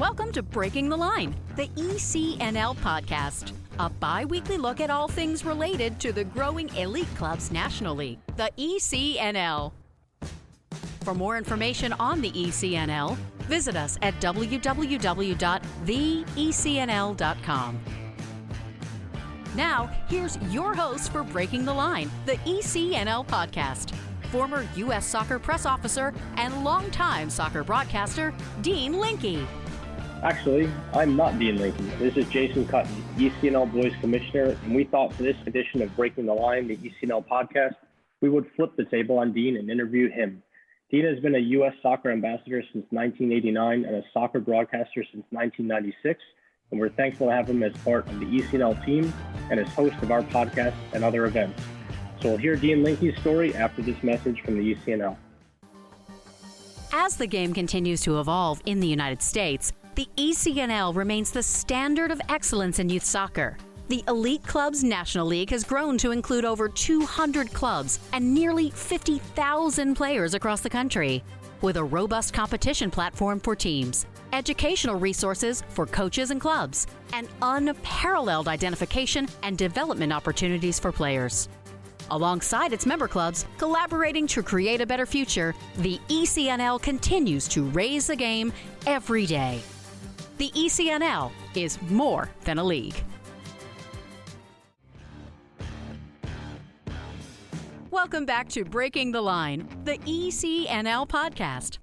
Welcome to Breaking the Line, the ECNL Podcast, a bi-weekly look at all things related to the growing elite clubs nationally, the ECNL. For more information on the ECNL, visit us at www.theecnl.com. Now, here's your host for Breaking the Line, the ECNL Podcast, former U.S. Soccer press officer and longtime soccer broadcaster, Dean Linke. Actually, I'm not Dean Linke. This is Jason Kutney, ECNL Boys Commissioner, and we thought for this edition of Breaking the Line, the ECNL Podcast, we would flip the table on Dean and interview him. Dean has been a U.S. soccer ambassador since 1989 and a soccer broadcaster since 1996, and we're thankful to have him as part of the ECNL team and as host of our podcast and other events. So we'll hear Dean Linke's story after this message from the ECNL. As the game continues to evolve in the United States, the ECNL remains the standard of excellence in youth soccer. The Elite Clubs National League has grown to include over 200 clubs and nearly 50,000 players across the country, with a robust competition platform for teams, educational resources for coaches and clubs, and unparalleled identification and development opportunities for players. Alongside its member clubs, collaborating to create a better future, the ECNL continues to raise the game every day. The ECNL is more than a league. Welcome back to Breaking the Line, the ECNL Podcast.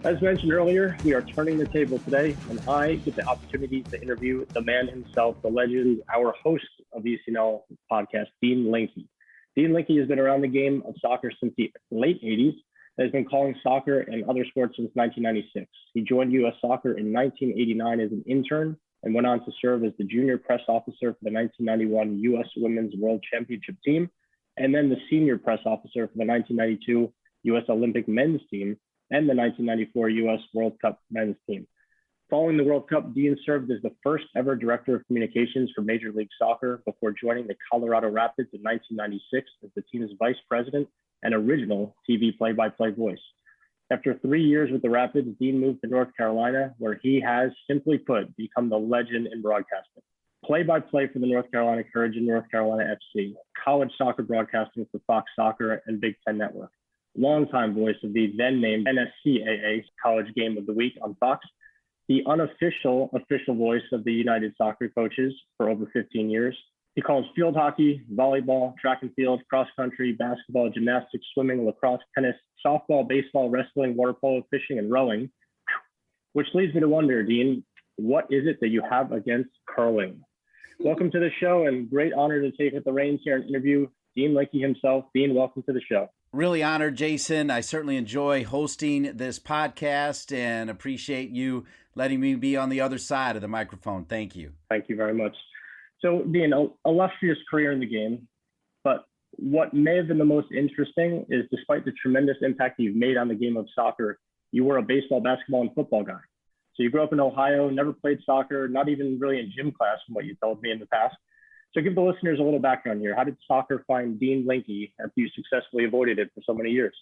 As mentioned earlier, we are turning the table today, and I get the opportunity to interview the man himself, the legend, our host of the ECNL Podcast, Dean Linke. Dean Linke has been around the game of soccer since the late 80s and has been calling soccer and other sports since 1996. He joined U.S. Soccer in 1989 as an intern and went on to serve as the junior press officer for the 1991 U.S. Women's World Championship team, and then the senior press officer for the 1992 U.S. Olympic men's team and the 1994 U.S. World Cup men's team. Following the World Cup, Dean served as the first ever director of communications for Major League Soccer before joining the Colorado Rapids in 1996 as the team's vice president and original TV play-by-play voice. After 3 years with the Rapids, Dean moved to North Carolina, where he has, simply put, become the legend in broadcasting. Play-by-play for the North Carolina Courage and North Carolina FC, college soccer broadcasting for Fox Soccer and Big Ten Network, longtime voice of the then-named NSCAA College Game of the Week on Fox, the unofficial official voice of the United Soccer Coaches for over 15 years. He calls field hockey, volleyball, track and field, cross country, basketball, gymnastics, swimming, lacrosse, tennis, softball, baseball, wrestling, water polo, fishing, and rowing. Which leads me to wonder, Dean, what is it that you have against curling? Welcome to the show, and great honor to take the reins here and interview Dean Linke himself. Dean, welcome to the show. Really honored, Jason. I certainly enjoy hosting this podcast and appreciate you letting me be on the other side of the microphone. Thank you. Thank you very much. So, Dean, illustrious career in the game, but what may have been the most interesting is despite the tremendous impact you've made on the game of soccer, you were a baseball, basketball, and football guy. So you grew up in Ohio, never played soccer, not even really in gym class from what you told me in the past. So give the listeners a little background here. How did soccer find Dean Linke after you successfully avoided it for so many years?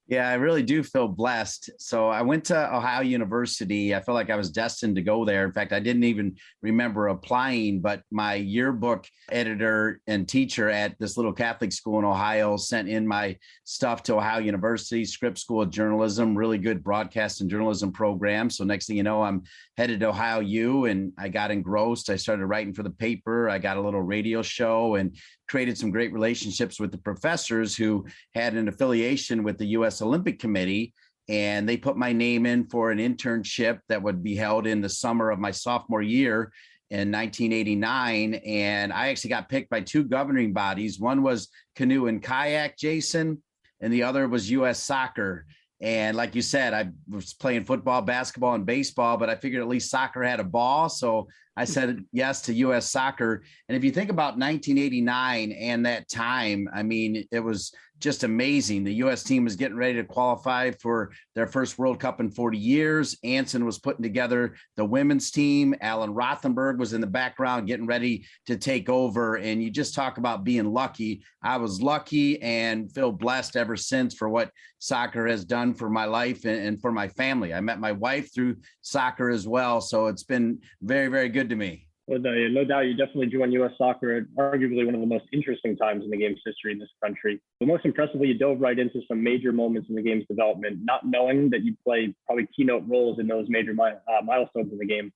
Yeah, I really do feel blessed. So I went to Ohio University. I felt like I was destined to go there. In fact, I didn't even remember applying, but my yearbook editor and teacher at this little Catholic school in Ohio sent in my stuff to Ohio University, Scripps School of Journalism, really good broadcast and journalism program. So next thing you know, I'm headed to Ohio U, and I got engrossed. I started writing for the paper. I got a little radio show and created some great relationships with the professors who had an affiliation with the U.S. Olympic Committee, and they put my name in for an internship that would be held in the summer of my sophomore year in 1989. And I actually got picked by two governing bodies. One was canoe and kayak, Jason, and the other was U.S. Soccer. And like you said, I was playing football, basketball, and baseball, but I figured at least soccer had a ball. So I said yes to U.S. soccer. And if you think about 1989 and that time, I mean, it was just amazing. The U.S. team was getting ready to qualify for their first World Cup in 40 years. Anson was putting together the women's team. Alan Rothenberg was in the background getting ready to take over. And you just talk about being lucky. I was lucky and feel blessed ever since for what soccer has done for my life and for my family. I met my wife through soccer as well. So it's been very, very good to me. Well, no doubt you definitely joined U.S. soccer at arguably one of the most interesting times in the game's history in this country. But most impressively, you dove right into some major moments in the game's development, not knowing that you'd play probably keynote roles in those major milestones in the game.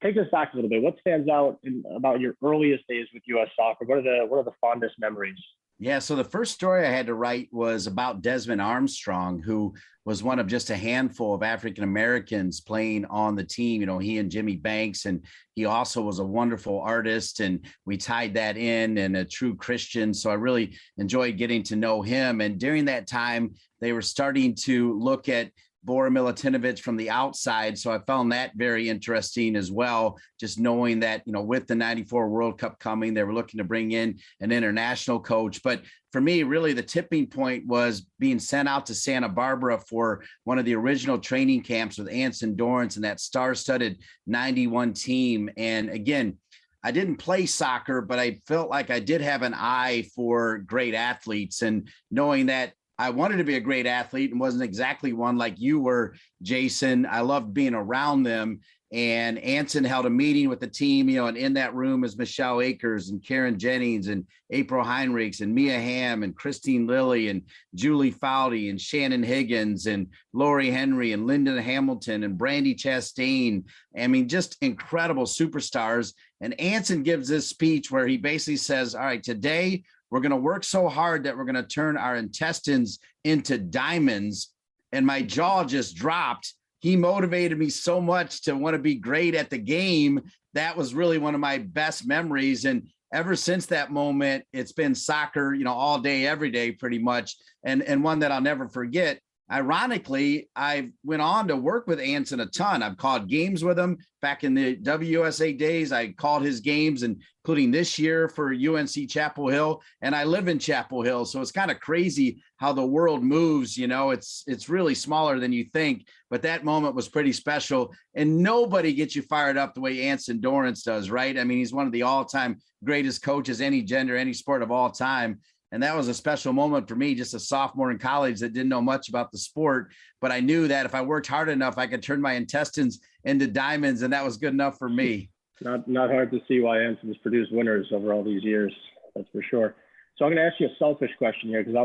Take us back a little bit. What stands out about your earliest days with U.S. soccer? What are the fondest memories? Yeah, so the first story I had to write was about Desmond Armstrong, who was one of just a handful of African Americans playing on the team. You know, he and Jimmy Banks, and he also was a wonderful artist, and we tied that in and a true Christian. So I really enjoyed getting to know him. And during that time, they were starting to look at Bora Milutinovic from the outside. So I found that very interesting as well, just knowing that, you know, with the 94 World Cup coming, they were looking to bring in an international coach. But for me, really the tipping point was being sent out to Santa Barbara for one of the original training camps with Anson Dorrance and that star-studded 91 team. And again, I didn't play soccer, but I felt like I did have an eye for great athletes, and knowing that I wanted to be a great athlete and wasn't exactly one like you were, Jason. I loved being around them. And Anson held a meeting with the team, you know, and in that room is Michelle Akers and Karen Jennings and April Heinrichs and Mia Hamm and Christine Lilly and Julie Foudy and Shannon Higgins and Lori Henry and Lyndon Hamilton and Brandy Chastain. I mean, just incredible superstars. And Anson gives this speech where he basically says, all right, today we're going to work so hard that we're going to turn our intestines into diamonds. And my jaw just dropped. He motivated me so much to want to be great at the game. That was really one of my best memories. And ever since that moment, it's been soccer, you know, all day, every day, pretty much. And one that I'll never forget. Ironically, I went on to work with Anson a ton. I've called games with him back in the WUSA days. I called his games, including this year for UNC Chapel Hill, and I live in Chapel Hill. So it's kind of crazy how the world moves. You know, it's really smaller than you think, but that moment was pretty special, and nobody gets you fired up the way Anson Dorrance does, right? I mean, he's one of the all-time greatest coaches, any gender, any sport of all time. And that was a special moment for me, just a sophomore in college that didn't know much about the sport. But I knew that if I worked hard enough, I could turn my intestines into diamonds, and that was good enough for me. Not hard to see why Anson's produced winners over all these years. That's for sure. So I'm going to ask you a selfish question here, because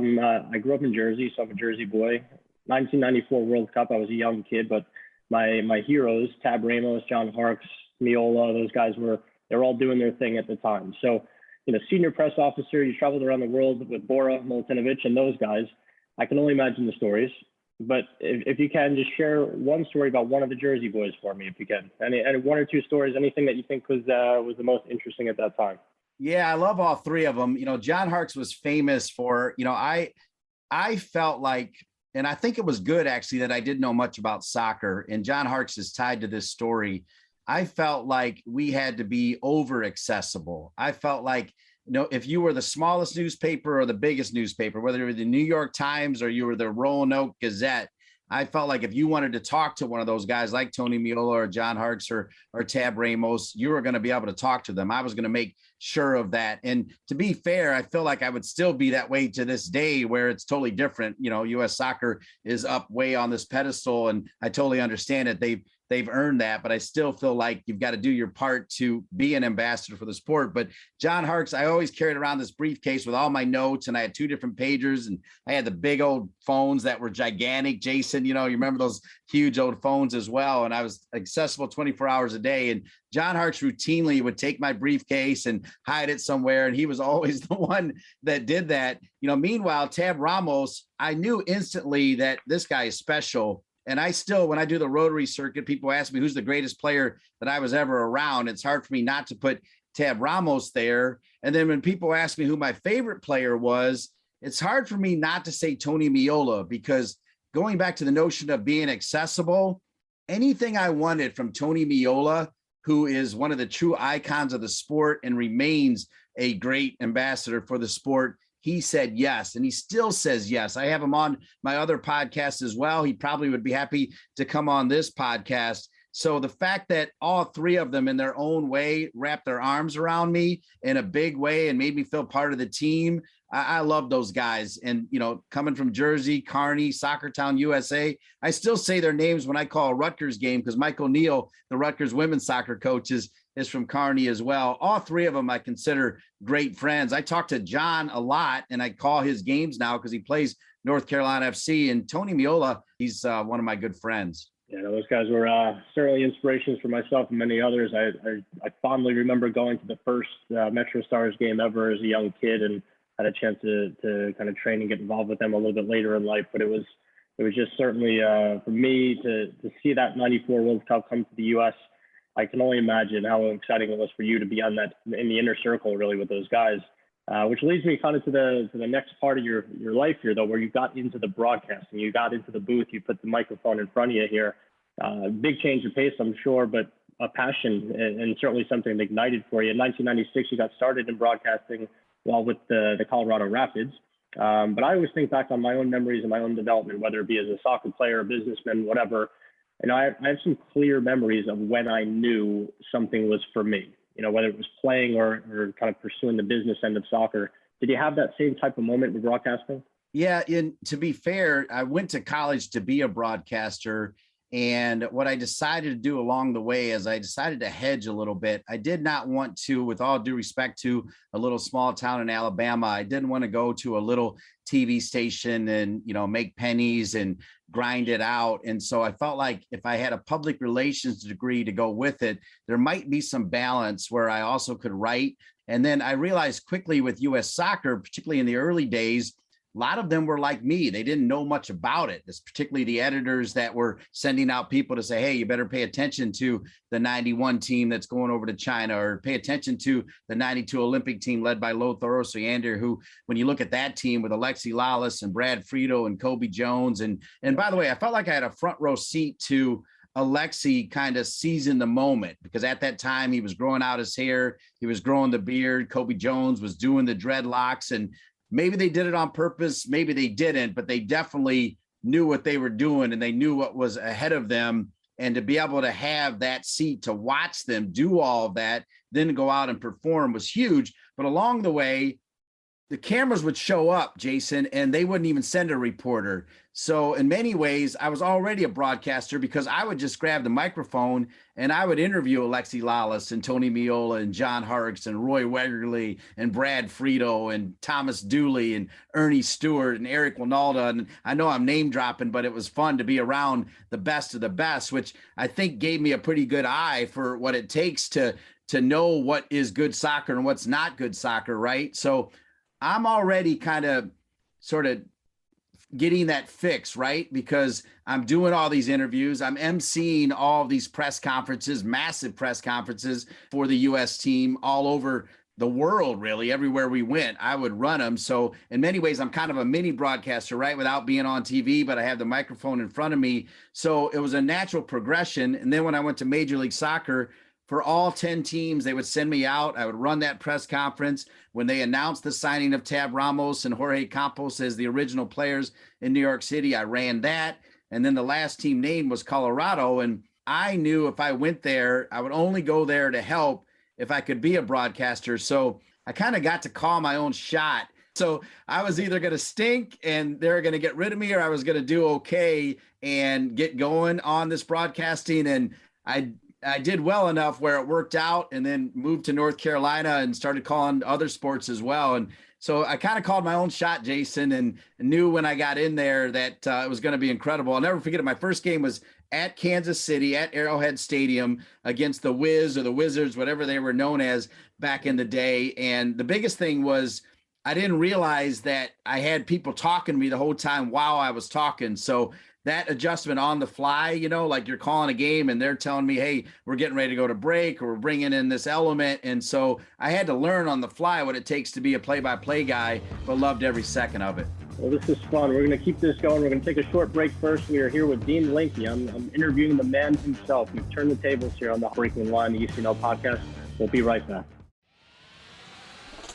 I grew up in Jersey, so I'm a Jersey boy. 1994 World Cup, I was a young kid, but my heroes, Tab Ramos, John Harkes, Miola, those guys they're all doing their thing at the time. So, you know, senior press officer, you traveled around the world with Bora Milutinovic and those guys. I can only imagine the stories, but if you can, just share one story about one of the Jersey boys for me, if you can. Any one or two stories, anything that you think was the most interesting at that time. Yeah, I love all three of them. You know, John Harkes was famous for, you know, I felt like, and I think it was good actually that I didn't know much about soccer, and John Harkes is tied to this story. I felt like we had to be over accessible. I felt like, you know, if you were the smallest newspaper or the biggest newspaper, whether you were the New York Times or you were the Roanoke Gazette, I felt like if you wanted to talk to one of those guys like Tony Miola or John Harkes or Tab Ramos, you were going to be able to talk to them. I was going to make sure of that. And to be fair, I feel like I would still be that way to this day, where it's totally different. You know, U.S. soccer is up way on this pedestal, and I totally understand it. They've earned that, but I still feel like you've got to do your part to be an ambassador for the sport. But John Harkes, I always carried around this briefcase with all my notes, and I had two different pagers, and I had the big old phones that were gigantic. Jason, you know, you remember those huge old phones as well. And I was accessible 24 hours a day. And John Harkes routinely would take my briefcase and hide it somewhere. And he was always the one that did that. You know, meanwhile, Tab Ramos, I knew instantly that this guy is special. And I still, when I do the Rotary circuit, people ask me who's the greatest player that I was ever around. It's hard for me not to put Tab Ramos there. And then when people ask me who my favorite player was, it's hard for me not to say Tony Miola, because going back to the notion of being accessible, anything I wanted from Tony Miola, who is one of the true icons of the sport and remains a great ambassador for the sport, he said yes, and he still says yes. I have him on my other podcast as well. He probably would be happy to come on this podcast. So the fact that all three of them in their own way wrapped their arms around me in a big way and made me feel part of the team, I love those guys. And, you know, coming from Jersey, Kearney, Soccertown, USA, I still say their names when I call a Rutgers game because Mike O'Neill, the Rutgers women's soccer coach, is from Kearney as well. All three of them I consider great friends. I talk to John a lot, and I call his games now because he plays North Carolina FC. And Tony Miola, he's one of my good friends. Yeah, those guys were certainly inspirations for myself and many others. I fondly remember going to the first Metro Stars game ever as a young kid, and had a chance to kind of train and get involved with them a little bit later in life. But it was just certainly for me to see that '94 World Cup come to the U.S. I can only imagine how exciting it was for you to be on that in the inner circle, really, with those guys. Which leads me kind of to the next part of your life here, though, where you got into the broadcasting, you got into the booth, you put the microphone in front of you here. Big change of pace, I'm sure, but a passion and certainly something that ignited for you. In 1996, you got started in broadcasting while with the Colorado Rapids. But I always think back on my own memories and my own development, whether it be as a soccer player, a businessman, whatever. And I have some clear memories of when I knew something was for me. You know, whether it was playing or kind of pursuing the business end of soccer. Did you have that same type of moment with broadcasting? Yeah, and to be fair, I went to college to be a broadcaster. And what I decided to do along the way is I decided to hedge a little bit. I did not want to, with all due respect to a little small town in Alabama, I didn't want to go to a little TV station and, you know, make pennies and grind it out. And so I felt like if I had a public relations degree to go with it, there might be some balance where I also could write. And then I realized quickly with US soccer, particularly in the early days, a lot of them were like me. They didn't know much about it. It's particularly the editors that were sending out people to say, hey, you better pay attention to the 91 team that's going over to China, or pay attention to the 92 Olympic team led by Lothar Osiander, who, when you look at that team with Alexi Lalas and Brad Friedel and Kobe Jones. And by the way, I felt like I had a front row seat to Alexi kind of seizing the moment, because at that time he was growing out his hair, he was growing the beard. Kobe Jones was doing the dreadlocks, and maybe they did it on purpose, maybe they didn't, but they definitely knew what they were doing and they knew what was ahead of them. And to be able to have that seat to watch them do all of that, then go out and perform was huge. But along the way, the cameras would show up, Jason, and they wouldn't even send a reporter. So in many ways, I was already a broadcaster because I would just grab the microphone and I would interview Alexi Lalas and Tony Miola and John Harkes and Roy Wegerle and Brad Friedel and Thomas Dooley and Ernie Stewart and Eric Winalda. And I know I'm name dropping, but it was fun to be around the best of the best, which I think gave me a pretty good eye for what it takes to know what is good soccer and what's not good soccer, right? So I'm already kind of sort of getting that fix, right? Because I'm doing all these interviews. I'm emceeing all these press conferences, massive press conferences for the U.S. team all over the world, really. Everywhere we went, I would run them. So in many ways, I'm kind of a mini broadcaster, right? Without being on TV, but I have the microphone in front of me. So it was a natural progression. And then when I went to Major League Soccer, for all 10 teams, they would send me out. I would run that press conference. When they announced the signing of Tab Ramos and Jorge Campos as the original players in New York City, I ran that. And then the last team named was Colorado. And I knew if I went there, I would only go there to help if I could be a broadcaster. So I kind of got to call my own shot. So I was either going to stink and they're going to get rid of me, or I was going to do okay and get going on this broadcasting. And I did well enough where it worked out, and then moved to North Carolina and started calling other sports as well. And so I kind of called my own shot, Jason, and knew when I got in there that it was going to be incredible. I'll never forget it. My first game was at Kansas City at Arrowhead Stadium against the Wiz or the Wizards, whatever they were known as back in the day. And the biggest thing was I didn't realize that I had people talking to me the whole time while I was talking. So that adjustment on the fly, you know, like you're calling a game and they're telling me, hey, we're getting ready to go to break, or we're bringing in this element. And so I had to learn on the fly what it takes to be a play-by-play guy, but loved every second of it. Well, this is fun. We're going to keep this going. We're going to take a short break first. We are here with Dean Linke. I'm interviewing the man himself. We've turned the tables here on the Breaking the Line, the ECNL Podcast. We'll be right back.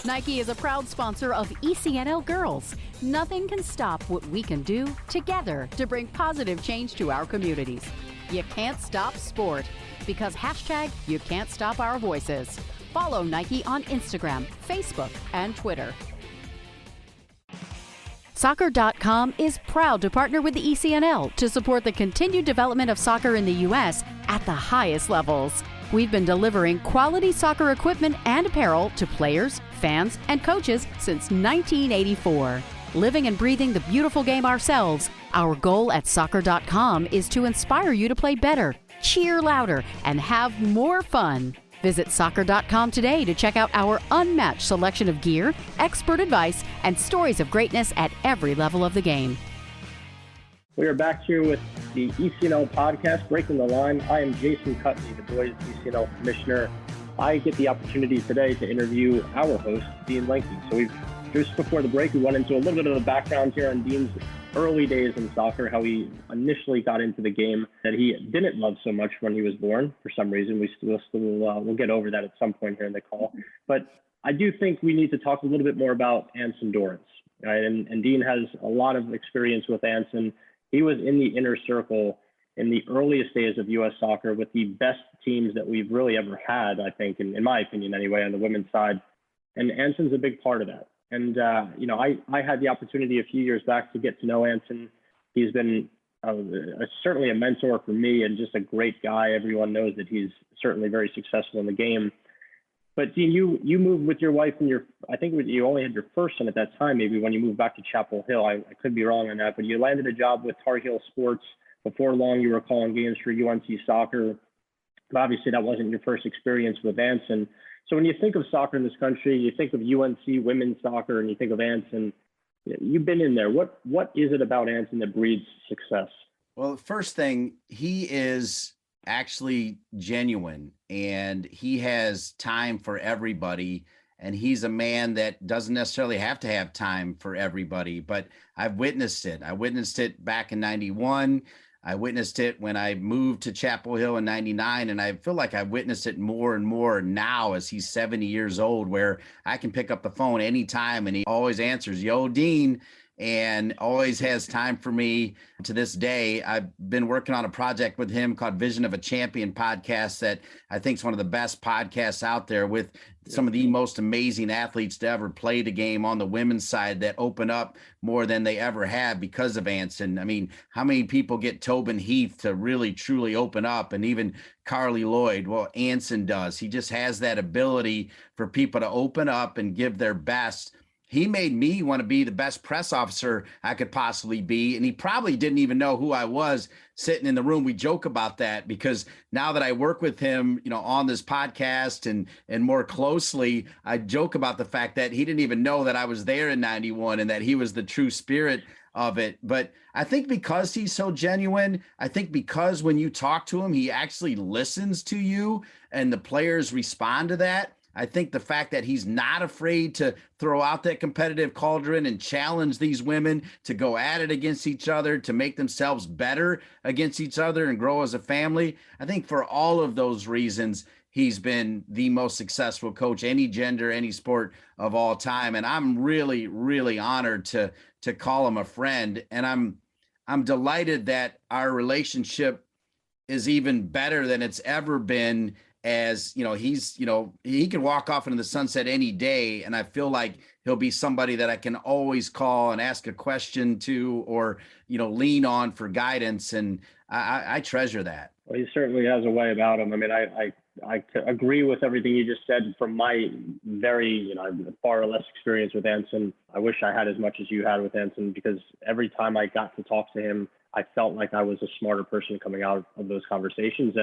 Nike is a proud sponsor of ECNL Girls. Nothing can stop what we can do together to bring positive change to our communities. You can't stop sport because hashtag you can't stop our voices. Follow Nike on Instagram, Facebook, and Twitter. Soccer.com is proud to partner with the ECNL to support the continued development of soccer in the U.S. at the highest levels. We've been delivering quality soccer equipment and apparel to players, fans, and coaches since 1984. Living and breathing the beautiful game ourselves, our goal at Soccer.com is to inspire you to play better, cheer louder, and have more fun. Visit Soccer.com today to check out our unmatched selection of gear, expert advice, and stories of greatness at every level of the game. We are back here with the ECNL Podcast, Breaking the Line. I am Jason Kutney, the boys' ECNL Commissioner. I get the opportunity today to interview our host, Dean Linke. So just before the break, we went into a little bit of the background here on Dean's early days in soccer, how he initially got into the game that he didn't love so much when he was born for some reason. We'll get over that at some point here in the call. But I do think we need to talk a little bit more about Anson Dorrance, right? And Dean has a lot of experience with Anson. He was in the inner circle in the earliest days of U.S. soccer with the best teams that we've really ever had, I think, in my opinion anyway, on the women's side. And Anson's a big part of that. And, I had the opportunity a few years back to get to know Anson. He's been certainly a mentor for me and just a great guy. Everyone knows that he's certainly very successful in the game. But Dean, you moved with your wife and I think you only had your first son at that time, maybe when you moved back to Chapel Hill. I could be wrong on that, but you landed a job with Tar Heel Sports. Before long, you were calling games for UNC Soccer. But obviously, that wasn't your first experience with Anson. So when you think of soccer in this country, you think of UNC women's soccer, and you think of Anson. You've been in there. What is it about Anson that breeds success? Well, the first thing, he is actually genuine, and he has time for everybody. And he's a man that doesn't necessarily have to have time for everybody, but I've witnessed it. I witnessed it back in 91. I witnessed it when I moved to Chapel Hill in 99, and I feel like I witnessed it more and more now as he's 70 years old, where I can pick up the phone anytime and he always answers, "Yo, Dean," and always has time for me to this day. I've been working on a project with him called Vision of a Champion podcast that I think is one of the best podcasts out there, with some of the most amazing athletes to ever play the game on the women's side that open up more than they ever have because of Anson. I mean, how many people get Tobin Heath to really, truly open up, and even Carly Lloyd? Well, Anson does. He just has that ability for people to open up and give their best. He made me want to be the best press officer I could possibly be. And he probably didn't even know who I was sitting in the room. We joke about that because now that I work with him, on this podcast and more closely, I joke about the fact that he didn't even know that I was there in 91 and that he was the true spirit of it. But I think because he's so genuine, I think because when you talk to him, he actually listens to you and the players respond to that. I think the fact that he's not afraid to throw out that competitive cauldron and challenge these women to go at it against each other, to make themselves better against each other and grow as a family. I think for all of those reasons, he's been the most successful coach, any gender, any sport of all time. And I'm really, really honored to call him a friend. And I'm delighted that our relationship is even better than it's ever been. As he can walk off into the sunset any day, and I feel like he'll be somebody that I can always call and ask a question to, or lean on for guidance, and I treasure that. Well, he certainly has a way about him. I mean, I agree with everything you just said. From my very far less experience with Anson, I wish I had as much as you had with Anson, because every time I got to talk to him, I felt like I was a smarter person coming out of those conversations,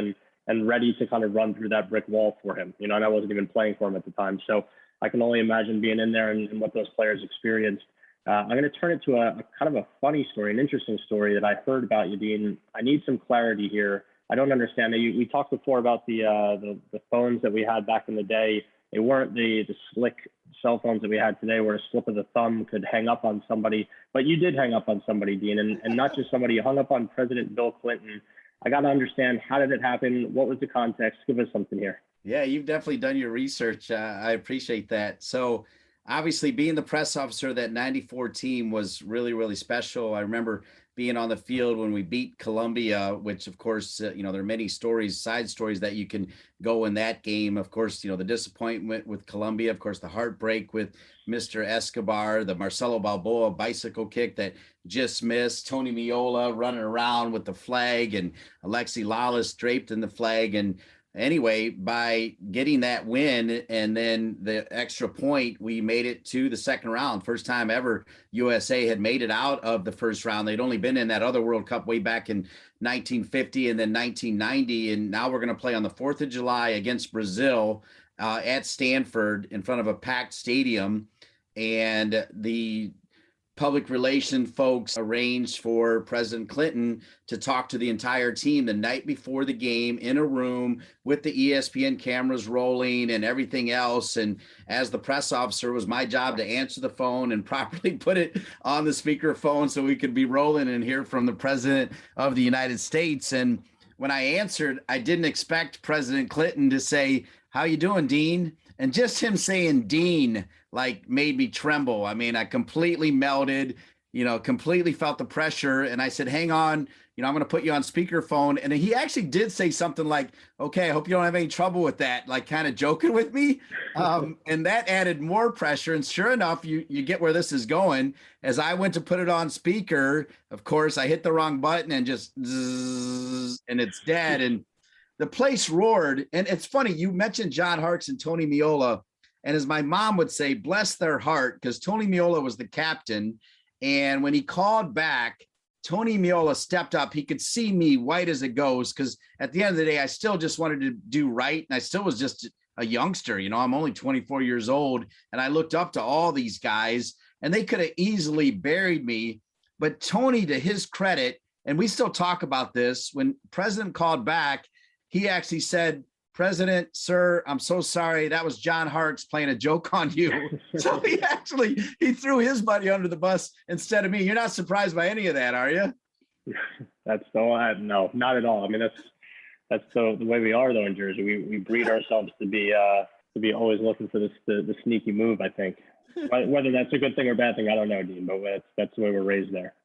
and ready to kind of run through that brick wall for him, and I wasn't even playing for him at the time. So I can only imagine being in there and what those players experienced. I'm going to turn it to a kind of a funny story, an interesting story that I heard about you, Dean. I need some clarity here. I don't understand. We talked before about the phones that we had back in the day, They weren't the slick cell phones that we had today where a slip of the thumb could hang up on somebody. But you did hang up on somebody, Dean, and not just somebody. You hung up on President Bill Clinton. I got to understand, how did it happen? What was the context? Give us something here. Yeah, you've definitely done your research. I appreciate that. So obviously being the press officer of that 94 team was really, really special. I remember being on the field when we beat Colombia, which of course, there are many stories, side stories that you can go in that game. Of course, the disappointment with Colombia, of course, the heartbreak with Mr. Escobar, the Marcelo Balboa bicycle kick that just missed, Tony Miola running around with the flag, and Alexi Lalas draped in the flag. And anyway, by getting that win and then the extra point, we made it to the second round. First time ever USA had made it out of the first round. They'd only been in that other World Cup way back in 1950 and then 1990. And now we're going to play on the 4th of July against Brazil at Stanford in front of a packed stadium. And the public relation folks arranged for President Clinton to talk to the entire team the night before the game in a room with the ESPN cameras rolling and everything else. And as the press officer, it was my job to answer the phone and properly put it on the speakerphone so we could be rolling and hear from the President of the United States. And when I answered, I didn't expect President Clinton to say, "How you doing, Dean?" And just him saying Dean made me tremble. I mean, I completely melted, completely felt the pressure. And I said, "Hang on, I'm going to put you on speakerphone." And he actually did say something like, "Okay, I hope you don't have any trouble with that," kind of joking with me. And that added more pressure. And sure enough, you get where this is going. As I went to put it on speaker, of course, I hit the wrong button and just zzz, and it's dead. And the place roared. And it's funny, you mentioned John Harkes and Tony Miola. And as my mom would say, bless their heart, because Tony Miola was the captain. And when he called back, Tony Miola stepped up. He could see me white as a ghost, because at the end of the day, I still just wanted to do right. And I still was just a youngster. I'm only 24 years old. And I looked up to all these guys, and they could have easily buried me. But Tony, to his credit, and we still talk about this, when President called back, he actually said, "President, sir, I'm so sorry. That was John Harkes playing a joke on you." So he threw his buddy under the bus instead of me. You're not surprised by any of that, are you? That's no, not at all. I mean, that's the way we are though in Jersey. We breed ourselves to be always looking for the sneaky move, I think. Whether that's a good thing or bad thing, I don't know, Dean, but that's the way we're raised there.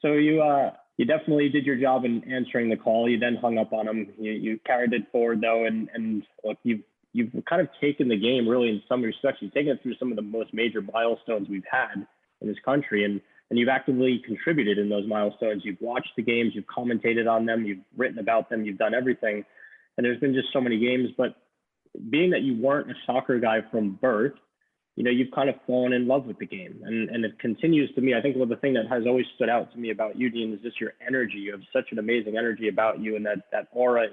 So you definitely did your job in answering the call. You then hung up on him. You carried it forward though, and look, you've kind of taken the game really in some respects. You've taken it through some of the most major milestones we've had in this country, and you've actively contributed in those milestones. You've watched the games, you've commentated on them, you've written about them, you've done everything. And there's been just so many games. But being that you weren't a soccer guy from birth, you've kind of fallen in love with the game, and it continues to me. I think the thing that has always stood out to me about you, Dean, is just your energy. You have such an amazing energy about you, and that aura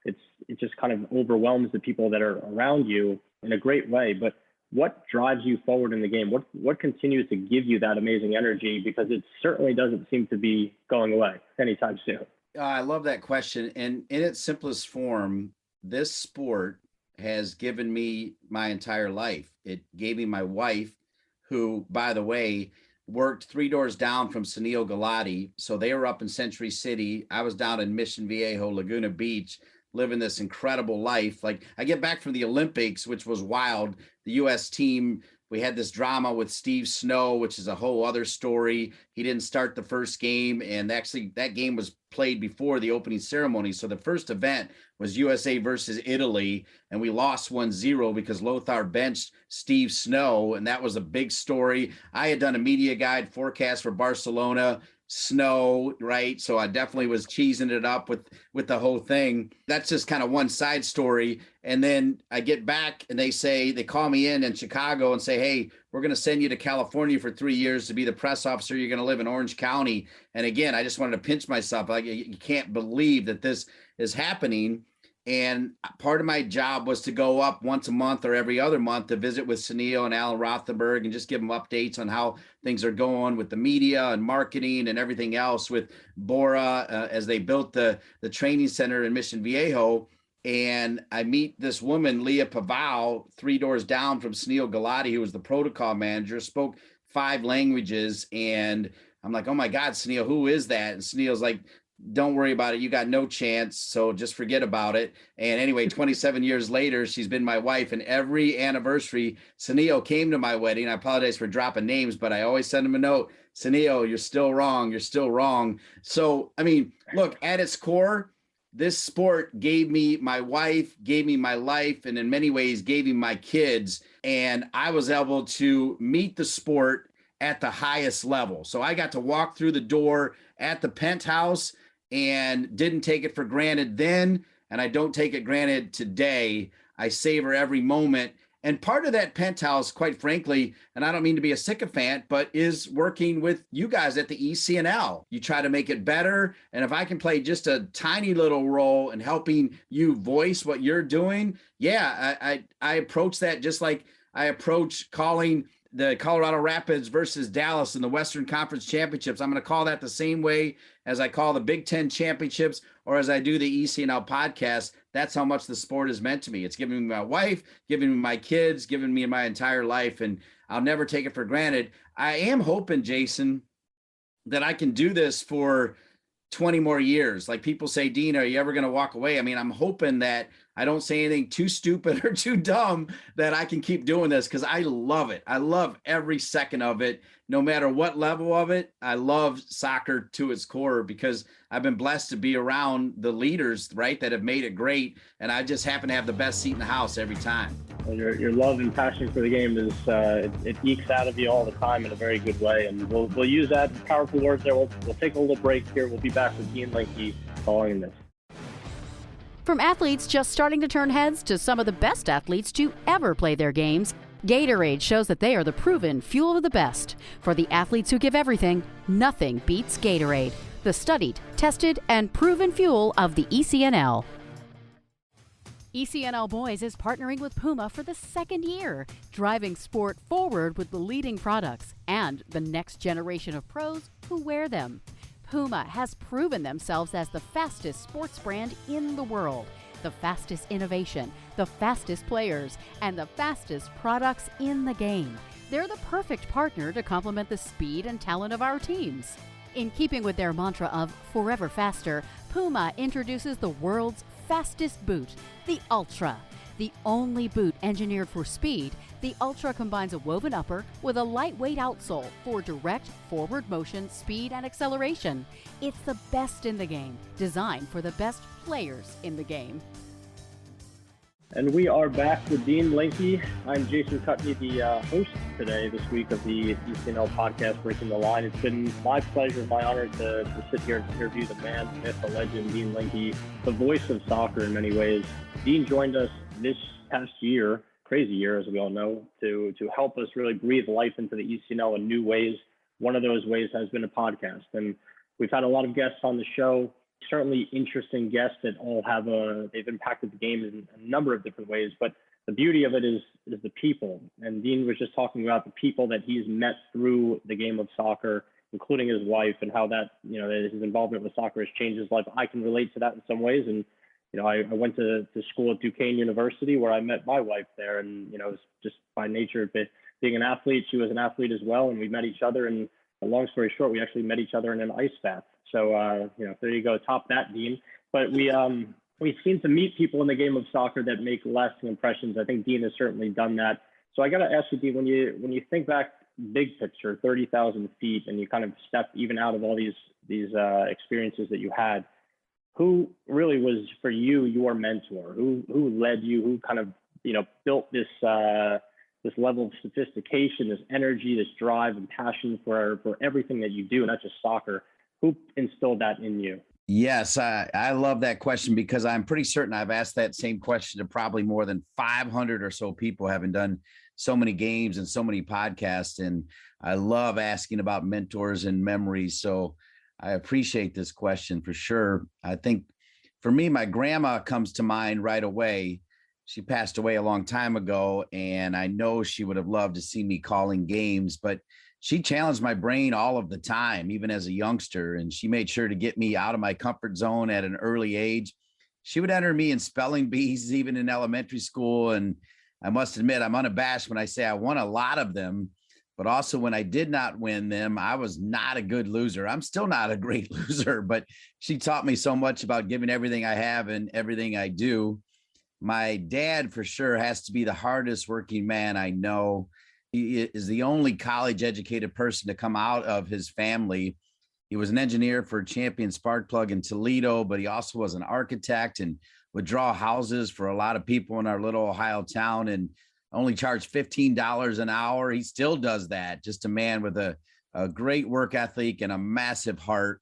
it just kind of overwhelms the people that are around you in a great way. But what drives you forward in the game? What continues to give you that amazing energy? Because it certainly doesn't seem to be going away anytime soon. I love that question. And in its simplest form, this sport has given me my entire life. It gave me my wife, who, by the way, worked 3 doors down from Sunil Gulati. So they were up in Century City. I was down in Mission Viejo, Laguna Beach, living this incredible life. I get back from the Olympics, which was wild. The U.S. team, we had this drama with Steve Snow, which is a whole other story. He didn't start the first game, and actually that game was played before the opening ceremony. So the first event was USA versus Italy, and we lost 1-0 because Lothar benched Steve Snow, and that was a big story. I had done a media guide forecast for Barcelona, snow, right? So I definitely was cheesing it up with the whole thing. That's just kind of one side story. And then I get back and they call me in Chicago and say, "Hey, we're going to send you to California for 3 years to be the press officer. You're going to live in Orange County." And again, I just wanted to pinch myself. You can't believe that this is happening. And part of my job was to go up once a month or every other month to visit with Sunil and Alan Rothenberg and just give them updates on how things are going with the media and marketing and everything else with Bora as they built the training center in Mission Viejo. and I meet this woman, Leah Pavao, 3 doors down from Sunil Gulati, who was the protocol manager, spoke 5 languages. And I'm like, oh my God, Sunil, who is that? And Sunil's like, don't worry about it. You got no chance. So just forget about it. And anyway, 27 years later, she's been my wife. And every anniversary, Sunil came to my wedding. I apologize for dropping names, but I always send him a note. Sunil, you're still wrong. You're still wrong. So, I mean, look, at its core, this sport gave me my wife, gave me my life, and in many ways gave me my kids. And I was able to meet the sport at the highest level. So I got to walk through the door at the penthouse and didn't take it for granted then. And I don't take it granted today. I savor every moment. And part of that penthouse, quite frankly, and I don't mean to be a sycophant, but is working with you guys at the ECNL. You try to make it better. And if I can play just a tiny little role in helping you voice what you're doing, I approach that just like I approach calling the Colorado Rapids versus Dallas in the Western Conference Championships. I'm going to call that the same way as I call the Big Ten Championships or as I do the ECNL podcast. That's how much the sport has meant to me. It's given me my wife, given me my kids, given me my entire life, and I'll never take it for granted. I am hoping, Jason, that I can do this for 20 more years. Like people say, Dean, are you ever going to walk away? I mean, I'm hoping that I don't say anything too stupid or too dumb, that I can keep doing this because I love it. I love every second of it, no matter what level of it. I love soccer to its core because I've been blessed to be around the leaders, right, that have made it great. And I just happen to have the best seat in the house every time. Well, your love and passion for the game is it ekes out of you all the time in a very good way. And we'll use that powerful words there. We'll take a little break here. We'll be back with Dean Linke following this. From athletes just starting to turn heads to some of the best athletes to ever play their games, Gatorade shows that they are the proven fuel of the best. For the athletes who give everything, nothing beats Gatorade, the studied, tested, and proven fuel of the ECNL. ECNL Boys is partnering with Puma for the 2nd year, driving sport forward with the leading products and the next generation of pros who wear them. Puma has proven themselves as the fastest sports brand in the world, the fastest innovation, the fastest players, and the fastest products in the game. They're the perfect partner to complement the speed and talent of our teams. In keeping with their mantra of forever faster, Puma introduces the world's fastest boot, the Ultra. The only boot engineered for speed, the Ultra combines a woven upper with a lightweight outsole for direct forward motion, speed, and acceleration. It's the best in the game, designed for the best players in the game. And we are back with Dean Linke. I'm Jason Kutney, the host today, this week of the ECNL podcast, Breaking the Line. It's been my pleasure, my honor to sit here and interview the man, the myth, the legend, Dean Linke, the voice of soccer in many ways. Dean joined us this past year, crazy year, as we all know, to help us really breathe life into the ECNL in new ways. One of those ways has been a podcast. And we've had a lot of guests on the show, certainly interesting guests that all have they've impacted the game in a number of different ways. But the beauty of it is the people. And Dean was just talking about the people that he's met through the game of soccer, including his wife, and how that, his involvement with soccer has changed his life. I can relate to that in some ways. And I went to school at Duquesne University where I met my wife there. And, it's just by nature of being an athlete. She was an athlete as well. And we met each other. And long story short, we actually met each other in an ice bath. So, there you go. Top that, Dean. But we seem to meet people in the game of soccer that make lasting impressions. I think Dean has certainly done that. So I got to ask you, Dean, when you think back big picture, 30,000 feet, and you kind of step even out of all these experiences that you had, who really was for you your mentor? Who led you? Who kind of built this level of sophistication, this energy, this drive and passion for everything that you do, not just soccer? Who instilled that in you? Yes, I love that question because I'm pretty certain I've asked that same question to probably more than 500 or so people, having done so many games and so many podcasts. And I love asking about mentors and memories. So I appreciate this question for sure. I think for me, my grandma comes to mind right away. She passed away a long time ago, and I know she would have loved to see me calling games, but she challenged my brain all of the time, even as a youngster, and she made sure to get me out of my comfort zone at an early age. she would enter me in spelling bees, even in elementary school. And I must admit, I'm unabashed when I say I won a lot of them, but also when I did not win them, I was not a good loser. I'm still not a great loser, but she taught me so much about giving everything I have and everything I do. My dad, for sure, has to be the hardest working man I know. He is the only college educated person to come out of his family. He was an engineer for Champion Spark Plug in Toledo, but he also was an architect and would draw houses for a lot of people in our little Ohio town and only charged $15 an hour. He still does that. Just a man with a great work ethic and a massive heart.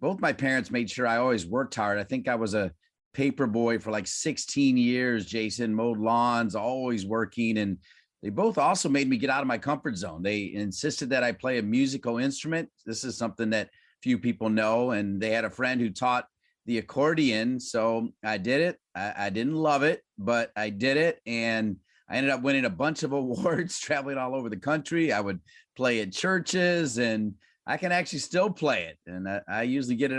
Both my parents made sure I always worked hard. I think I was a paper boy for like 16 years, Jason, mowed lawns, always working. And they both also made me get out of my comfort zone. They insisted that I play a musical instrument. This is something that few people know. And they had a friend who taught the accordion. So I did it. I didn't love it, but I did it. And I ended up winning a bunch of awards, traveling all over the country. I would play at churches, and I can actually still play it. And I usually get it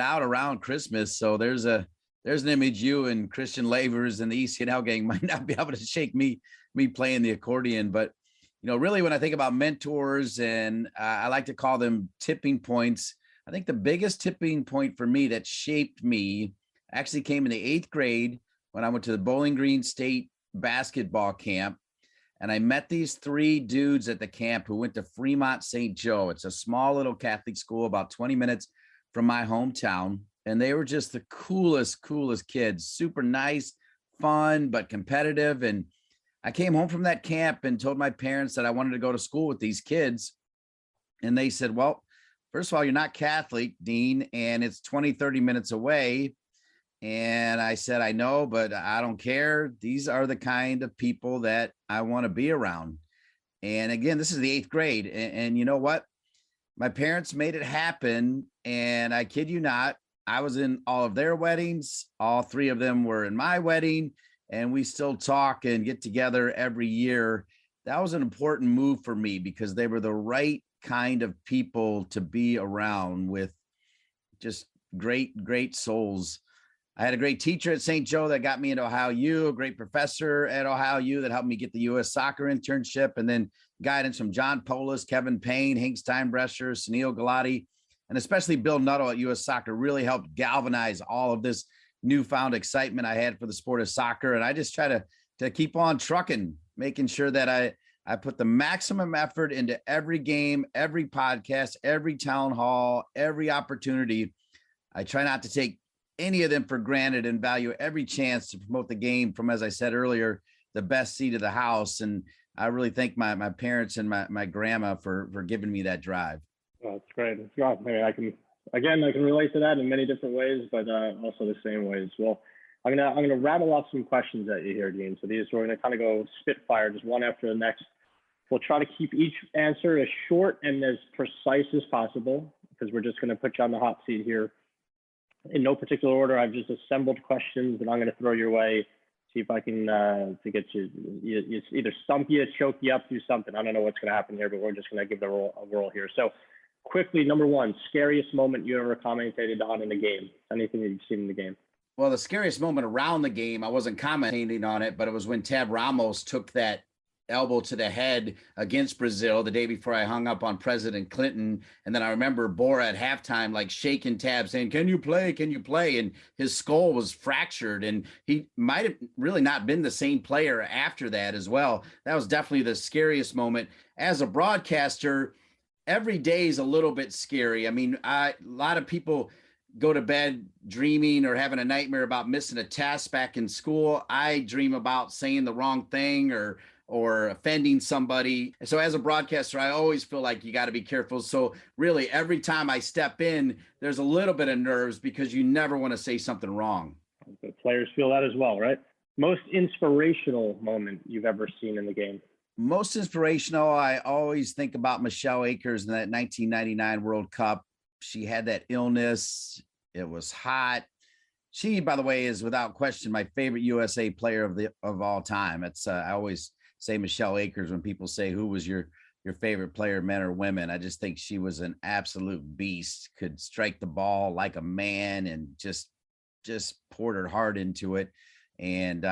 out around Christmas. So there's an image you and Christian Lavers and the ECNL gang might not be able to shake me playing the accordion. But, really when I think about mentors, and I like to call them tipping points, I think the biggest tipping point for me that shaped me actually came in the 8th grade when I went to the Bowling Green State basketball camp. And I met these 3 dudes at the camp who went to Fremont St. Joe. It's a small little Catholic school about 20 minutes from my hometown. And they were just the coolest kids, super nice, fun, but competitive. And I came home from that camp and told my parents that I wanted to go to school with these kids. And they said, well, first of all, you're not Catholic, Dean, and it's 20, 30 minutes away. And I said, I know, but I don't care. These are the kind of people that I want to be around. And again, this is the 8th grade. And you know what? My parents made it happen. And I kid you not, I was in all of their weddings. All 3 of them were in my wedding. And we still talk and get together every year. That was an important move for me because they were the right kind of people to be around, with just great souls. I had a great teacher at St. Joe that got me into Ohio U, a great professor at Ohio U that helped me get the U.S. soccer internship, and then guidance from John Polis, Kevin Payne, Hank Steinbrescher, Sunil Gulati, and especially Bill Nuttall at U.S. Soccer really helped galvanize all of this newfound excitement I had for the sport of soccer. And I just try to keep on trucking, making sure that I put the maximum effort into every game, every podcast, every town hall, every opportunity. I try not to take any of them for granted and value every chance to promote the game from, as I said earlier, the best seat of the house. And I really thank my parents and my grandma for giving me that drive. Oh, that's great. It's awesome. I can relate to that in many different ways, but also the same ways. Well, I'm gonna rattle off some questions at you here, Dean. So we're gonna kind of go spitfire, just one after the next. We'll try to keep each answer as short and as precise as possible, because we're just gonna put you on the hot seat here. In no particular order, I've just assembled questions that I'm going to throw your way. See if I can to get you either stump you, choke you up, do something. I don't know what's going to happen here, but we're just going to give it a whirl here. So quickly, number 1, scariest moment you ever commentated on in the game. Anything that you've seen in the game? Well, the scariest moment around the game, I wasn't commentating on it, but it was when Tab Ramos took that elbow to the head against Brazil the day before I hung up on President Clinton. And then I remember Bora at halftime, like shaking Tab saying, can you play? Can you play? And his skull was fractured, and he might have really not been the same player after that as well. That was definitely the scariest moment. As a broadcaster, every day is a little bit scary. I mean, a lot of people go to bed dreaming or having a nightmare about missing a test back in school. I dream about saying the wrong thing or offending somebody. So as a broadcaster, I always feel like you got to be careful. So really every time I step in, there's a little bit of nerves because you never want to say something wrong. The players feel that as well, right? Most inspirational moment you've ever seen in the game? Most inspirational, I always think about Michelle Akers in that 1999 World Cup. She had that illness. It was hot. She, by the way, is without question my favorite USA player of all time. It's I always say Michelle Akers when people say who was your favorite player, men or women. I just think she was an absolute beast, could strike the ball like a man and just just poured her heart into it. And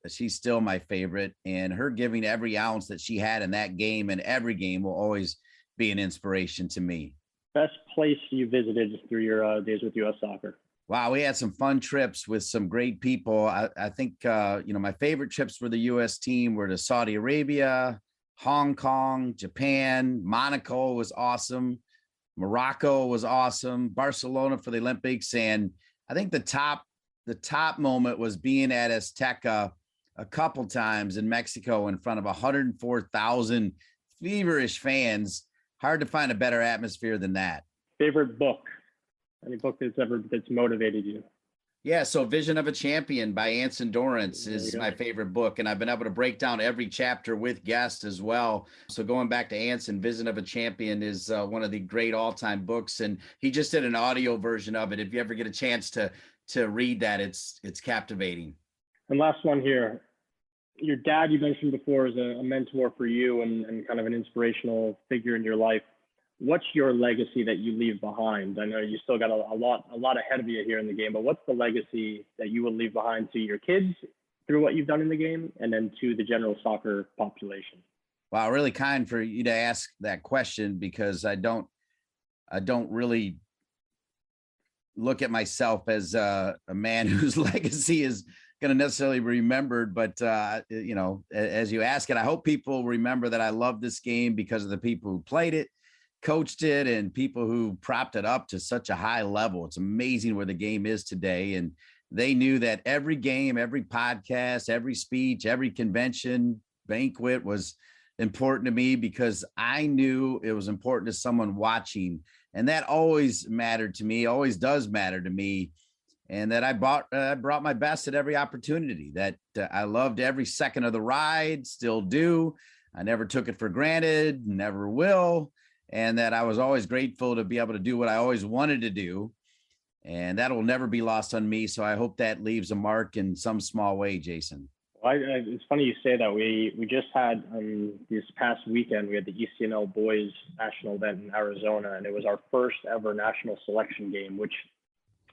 she's still my favorite. And her giving every ounce that she had in that game and every game will always be an inspiration to me. Best place you visited through your days with U.S. Soccer? Wow, we had some fun trips with some great people. I think, my favorite trips for the U.S. team were to Saudi Arabia, Hong Kong, Japan. Monaco was awesome. Morocco was awesome. Barcelona for the Olympics. And I think the top moment was being at Azteca a couple times in Mexico in front of 104,000 feverish fans. Hard to find a better atmosphere than that. Favorite book? Any book that's motivated you? Yeah, so Vision of a Champion by Anson Dorrance is my favorite book, and I've been able to break down every chapter with guests as well. So going back to Anson, Vision of a Champion is one of the great all-time books, and he just did an audio version of it. If you ever get a chance to read that, it's captivating. And last one here. Your dad, you mentioned before, is a mentor for you and kind of an inspirational figure in your life. What's your legacy that you leave behind? I know you still got a lot ahead of you here in the game, but what's the legacy that you will leave behind to your kids through what you've done in the game and then to the general soccer population? Wow, really kind for you to ask that question, because I don't really look at myself as a man whose legacy is going to necessarily be remembered. But, as you ask it, I hope people remember that I love this game because of the people who played it, coached it, and people who propped it up to such a high level. It's amazing where the game is today. And they knew that every game, every podcast, every speech, every convention, banquet was important to me because I knew it was important to someone watching. And that always mattered to me, always does matter to me. And that I brought my best at every opportunity, that I loved every second of the ride, still do. I never took it for granted, never will. And that I was always grateful to be able to do what I always wanted to do. And that will never be lost on me. So I hope that leaves a mark in some small way, Jason. Well, it's funny you say that. We just had this past weekend, we had the ECNL boys national event in Arizona, and it was our first ever national selection game, which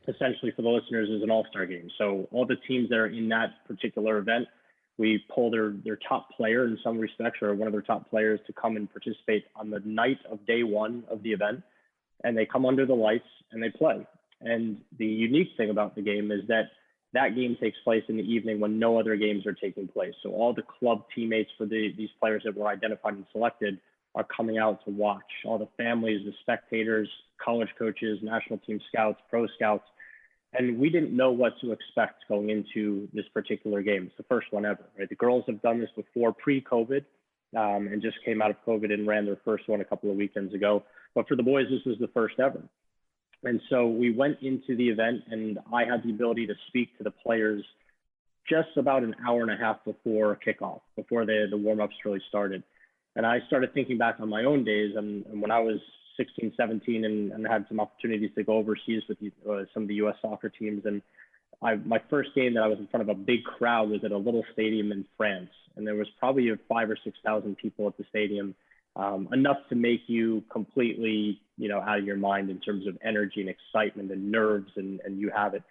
essentially for the listeners is an all-star game. So all the teams that are in that particular event, we pull their top player in some respects, or one of their top players, to come and participate on the night of day one of the event. And they come under the lights and they play. And the unique thing about the game is that game takes place in the evening when no other games are taking place. So all the club teammates for these players that were identified and selected are coming out to watch. All the families, the spectators, college coaches, national team scouts, pro scouts. And we didn't know what to expect going into this particular game. It's the first one ever, right? The girls have done this before pre-COVID and just came out of COVID and ran their first one a couple of weekends ago. But for the boys, this was the first ever. And so we went into the event and I had the ability to speak to the players just about an hour and a half before kickoff, before the warm-ups really started. And I started thinking back on my own days and when I was 16, 17 and had some opportunities to go overseas with some of the U.S. soccer teams. And my first game that I was in front of a big crowd was at a little stadium in France. And there was probably 5,000 or 6,000 people at the stadium, enough to make you completely, out of your mind in terms of energy and excitement and nerves and you have it.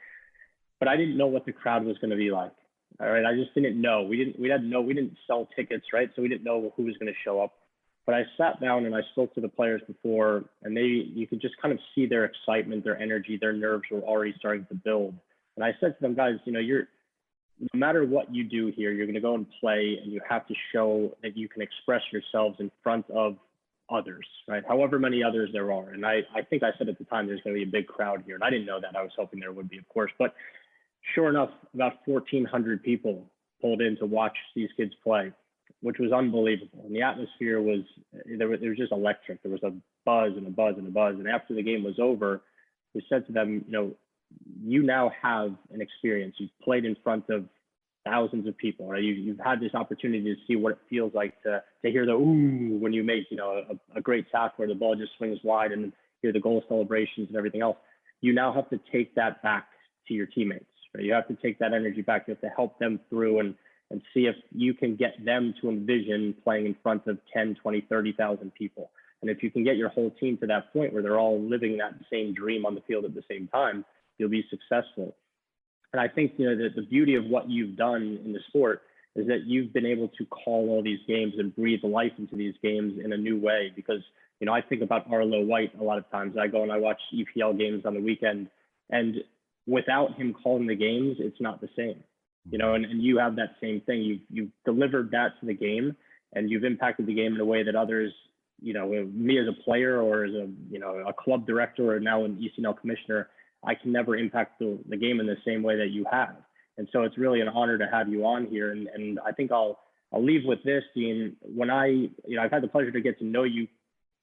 But I didn't know what the crowd was going to be like. All right. I just didn't know. We didn't sell tickets, right? So we didn't know who was going to show up. But I sat down and I spoke to the players before, and you could just kind of see their excitement, their energy, their nerves were already starting to build. And I said to them, guys, no matter what you do here, you're going to go and play, and you have to show that you can express yourselves in front of others, right? However many others there are. And I think I said at the time there's going to be a big crowd here, and I didn't know that. I was hoping there would be, of course. But sure enough, about 1,400 people pulled in to watch these kids play, which was unbelievable. And the atmosphere was just electric. There was a buzz and a buzz and a buzz. And after the game was over, we said to them, you now have an experience. You've played in front of thousands of people, right? You've had this opportunity to see what it feels like to hear the ooh when you make, a great tackle where the ball just swings wide and hear the goal celebrations and everything else. You now have to take that back to your teammates, right? You have to take that energy back. You have to help them through and see if you can get them to envision playing in front of 10, 20, 30,000 people. And if you can get your whole team to that point where they're all living that same dream on the field at the same time, you'll be successful. And I think, the beauty of what you've done in the sport is that you've been able to call all these games and breathe life into these games in a new way. Because, I think about Arlo White a lot of times. I go and I watch EPL games on the weekend, and without him calling the games, it's not the same. And you have that same thing. You've delivered that to the game, and you've impacted the game in a way that others, me as a player or as a club director or now an ECNL commissioner, I can never impact the game in the same way that you have. And so it's really an honor to have you on here. And I think I'll leave with this, Dean. When I've had the pleasure to get to know you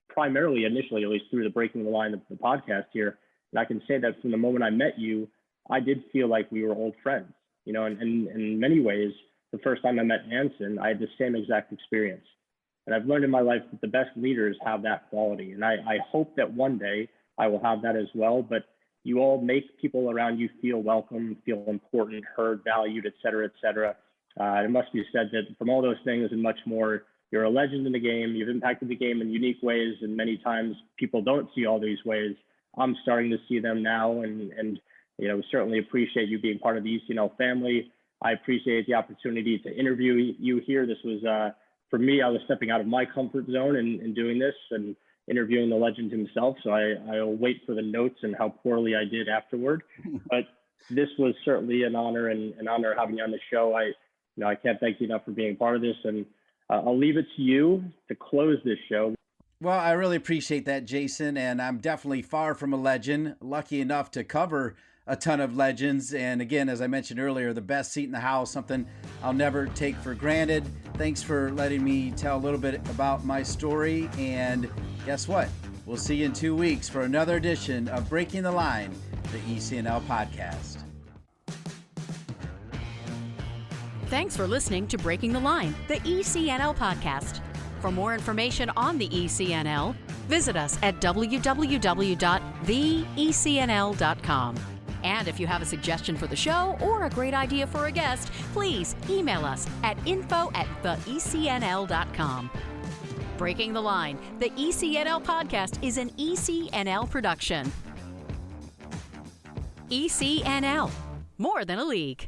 primarily initially, at least through the Breaking the Line of the podcast here. And I can say that from the moment I met you, I did feel like we were old friends, and in many ways, the first time I met Anson, I had the same exact experience. And I've learned in my life that the best leaders have that quality. And I hope that one day I will have that as well. But you all make people around you feel welcome, feel important, heard, valued, et cetera, et cetera. It must be said that from all those things and much more, you're a legend in the game. You've impacted the game in unique ways. And many times people don't see all these ways. I'm starting to see them now. And certainly appreciate you being part of the ECNL family. I appreciate the opportunity to interview you here. This was, for me, I was stepping out of my comfort zone in doing this and interviewing the legend himself. So I'll wait for the notes and how poorly I did afterward. But this was certainly an honor and an honor having you on the show. I can't thank you enough for being part of this. And I'll leave it to you to close this show. Well, I really appreciate that, Jason. And I'm definitely far from a legend, lucky enough to cover a ton of legends. And again, as I mentioned earlier, the best seat in the house, something I'll never take for granted. Thanks for letting me tell a little bit about my story. And guess what? We'll see you in 2 weeks for another edition of Breaking the Line, the ECNL Podcast. Thanks for listening to Breaking the Line, the ECNL Podcast. For more information on the ECNL, visit us at www.theecnl.com. And if you have a suggestion for the show or a great idea for a guest, please email us at info@theecnl.com. Breaking the Line, the ECNL Podcast is an ECNL production. ECNL, more than a league.